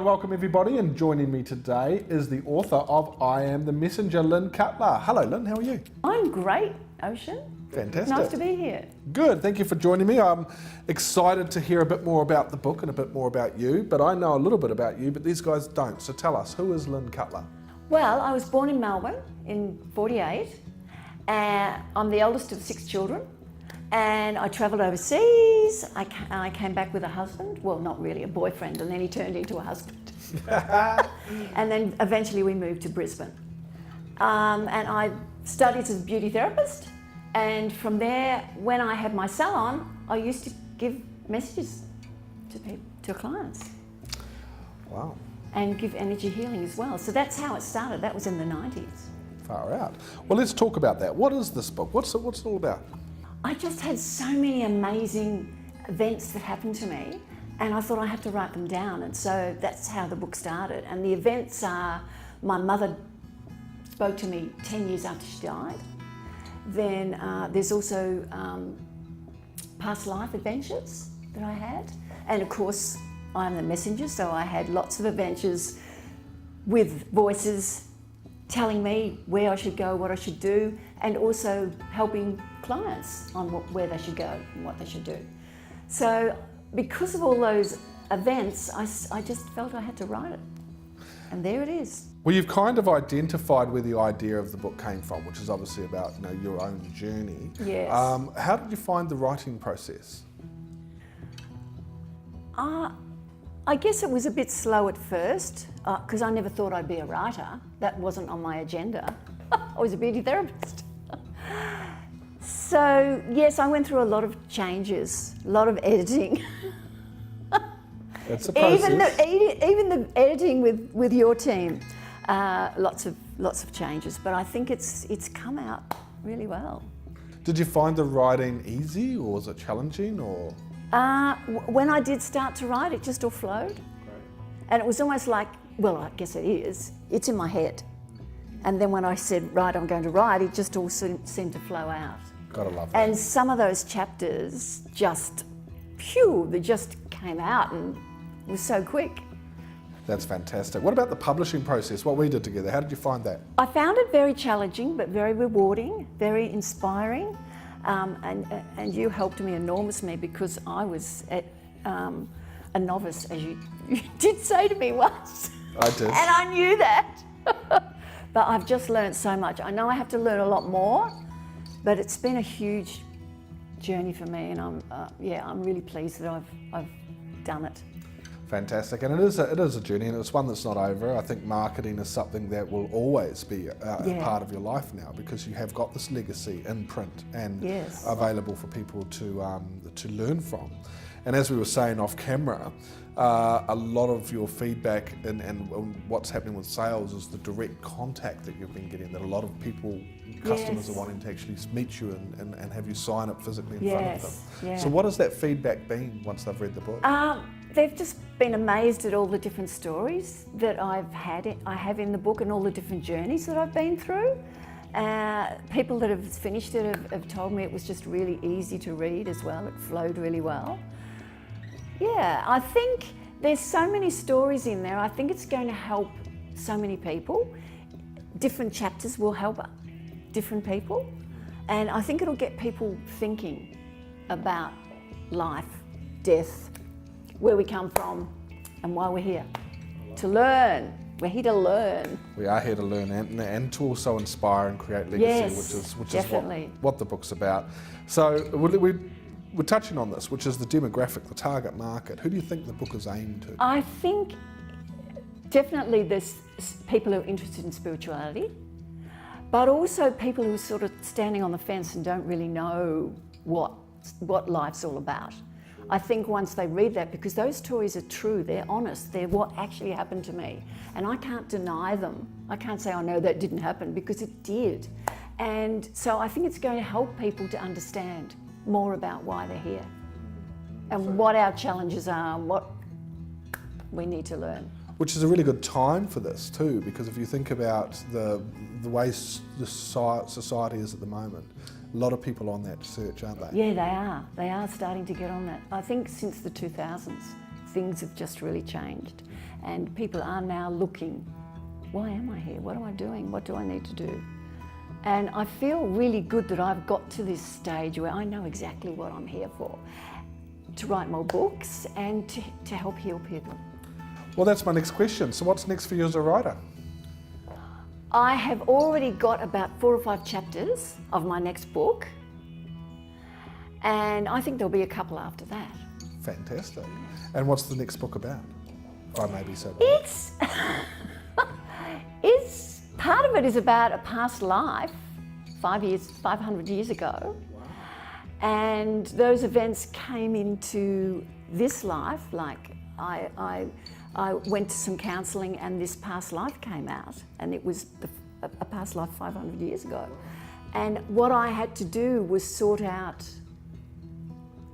welcome everybody, and joining me today is the author of I Am the Messenger, Lynne Cutler. Hello Lynne, how are you? I'm great, Ocean. Fantastic. Nice to be here. Good, thank you for joining me. I'm excited to hear a bit more about the book and a bit more about you, but I know a little bit about you, but these guys don't. So tell us, who is Lynne Cutler? Well, I was born in Melbourne in '48. I'm the eldest of 6 children, and I travelled overseas. I came back with a husband, well, not really, a boyfriend, and then he turned into a husband. And then eventually we moved to Brisbane. And I studied as a beauty therapist, and from there, when I had my salon, I used to give messages to people, to clients. Wow. And give energy healing as well. So that's how it started. That was in the 90s. Far out. Well, let's talk about that. What is this book? What's it all about? I just had so many amazing events that happened to me, and I thought I had to write them down, and so that's how the book started. And the events are, my mother spoke to me 10 years after she died. Then there's also past life adventures that I had, and of course I'm the messenger, so I had lots of adventures with voices telling me where I should go, what I should do, and also helping clients on where they should go and what they should do. So because of all those events, I just felt I had to write it. And there it is. Well, you've kind of identified where the idea of the book came from, which is obviously about your own journey. Yes. How did you find the writing process? I guess it was a bit slow at first, because I never thought I'd be a writer. That wasn't on my agenda. I was a beauty therapist. So yes, I went through a lot of changes, a lot of editing. That's a process. Even the editing with your team, lots of changes. But I think it's come out really well. Did you find the writing easy, or was it challenging, or? When I did start to write, it just all flowed. Great. And it was almost like, well, I guess it is, it's in my head. And then when I said, right, I'm going to write, it just all seemed to flow out. Gotta love that. And some of those chapters just, they just came out, and it was so quick. That's fantastic. What about the publishing process, what we did together? How did you find that? I found it very challenging, but very rewarding, very inspiring. And you helped me enormously, because I was a novice, as you did say to me once. I did. And I knew that. But I've just learned so much. I know I have to learn a lot more, but it's been a huge journey for me, and I'm really pleased that I've done it. Fantastic, and it is a journey, and it's one that's not over. I think marketing is something that will always be a part of your life now, because you have got this legacy in print and available for people to learn from. And as we were saying off camera, a lot of your feedback and what's happening with sales is the direct contact that you've been getting, that a lot of people, customers are wanting to actually meet you and have you sign up physically in front of them. Yeah. So what has that feedback been once they've read the book? They've just been amazed at all the different stories that I have in the book, and all the different journeys that I've been through. People that have finished it have told me it was just really easy to read as well. It flowed really well. Yeah, I think there's so many stories in there. I think it's going to help so many people. Different chapters will help different people. And I think it'll get people thinking about life, death, where we come from, and why we're here. To learn. We're here to learn. We are here to learn and to also inspire and create legacy, which is what the book's about. So we're touching on this, which is the demographic, the target market. Who do you think the book is aimed to? I think definitely there's people who are interested in spirituality, but also people who are sort of standing on the fence and don't really know what life's all about. I think once they read that, because those stories are true, they're honest, they're what actually happened to me, and I can't deny them. I can't say, oh no, that didn't happen, because it did. And so I think it's going to help people to understand more about why they're here and what our challenges are and what we need to learn. Which is a really good time for this too, because if you think about the way the society is at the moment, a lot of people on that search, aren't they? Yeah, they are. They are starting to get on that. I think since the 2000s, things have just really changed. And people are now looking, why am I here? What am I doing? What do I need to do? And I feel really good that I've got to this stage where I know exactly what I'm here for, to write more books and to help heal people. Well, that's my next question. So what's next for you as a writer? I have already got about 4 or 5 chapters of my next book, and I think there'll be a couple after that. Fantastic. And what's the next book about? Or maybe so. It's part of it is about a past life, 500 years ago. Wow. And those events came into this life, like I went to some counselling and this past life came out, and it was a past life 500 years ago. And what I had to do was sort out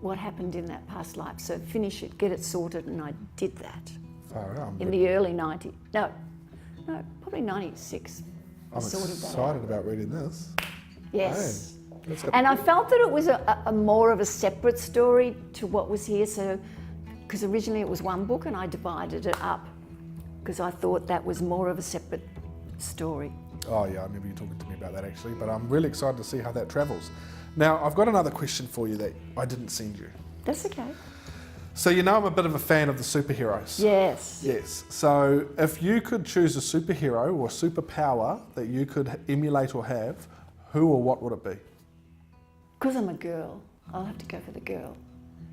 what happened in that past life. So finish it, get it sorted, and I did that. Far out. In the early 90s. No, probably 96. I'm excited about reading this. Yes. Hey, and I felt that it was a more of a separate story to what was here. So, because originally it was one book and I divided it up because I thought that was more of a separate story. Oh yeah, I remember you talking to me about that actually, but I'm really excited to see how that travels. Now, I've got another question for you that I didn't send you. That's okay. So you know I'm a bit of a fan of the superheroes. Yes. Yes. So if you could choose a superhero or superpower that you could emulate or have, who or what would it be? Because I'm a girl, I'll have to go for the girl.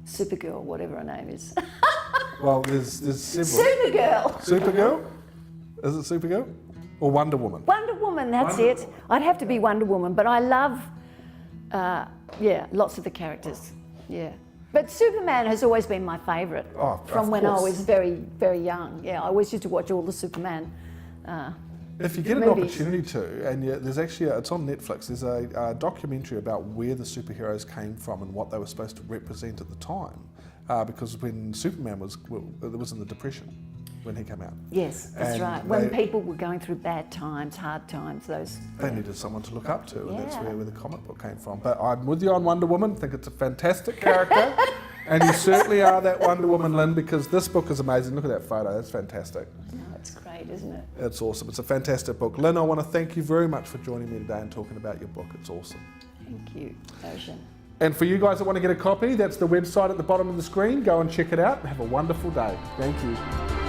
Supergirl, whatever her name is. Well, there's several. Supergirl! Supergirl? Is it Supergirl? Or Wonder Woman? Wonder Woman, that's it. I'd have to be Wonder Woman, but I love, lots of the characters, yeah. But Superman has always been my favourite from when I was very, very young. Yeah, I always used to watch all the Superman if you get movies. an opportunity to, and there's actually, it's on Netflix, there's a documentary about where the superheroes came from and what they were supposed to represent at the time. Because when Superman it was in the Depression when he came out. Yes, that's right. When people were going through bad times, hard times, they needed someone to look up to, and that's where the comic book came from. But I'm with you on Wonder Woman. Think it's a fantastic character, and you certainly are that Wonder Woman, Lynne, because this book is amazing. Look at that photo. That's fantastic. No, it's great, isn't it? It's awesome. It's a fantastic book. Lynne, I want to thank you very much for joining me today and talking about your book. It's awesome. Thank you, Ocean. And for you guys that want to get a copy, that's the website at the bottom of the screen. Go and check it out and have a wonderful day. Thank you.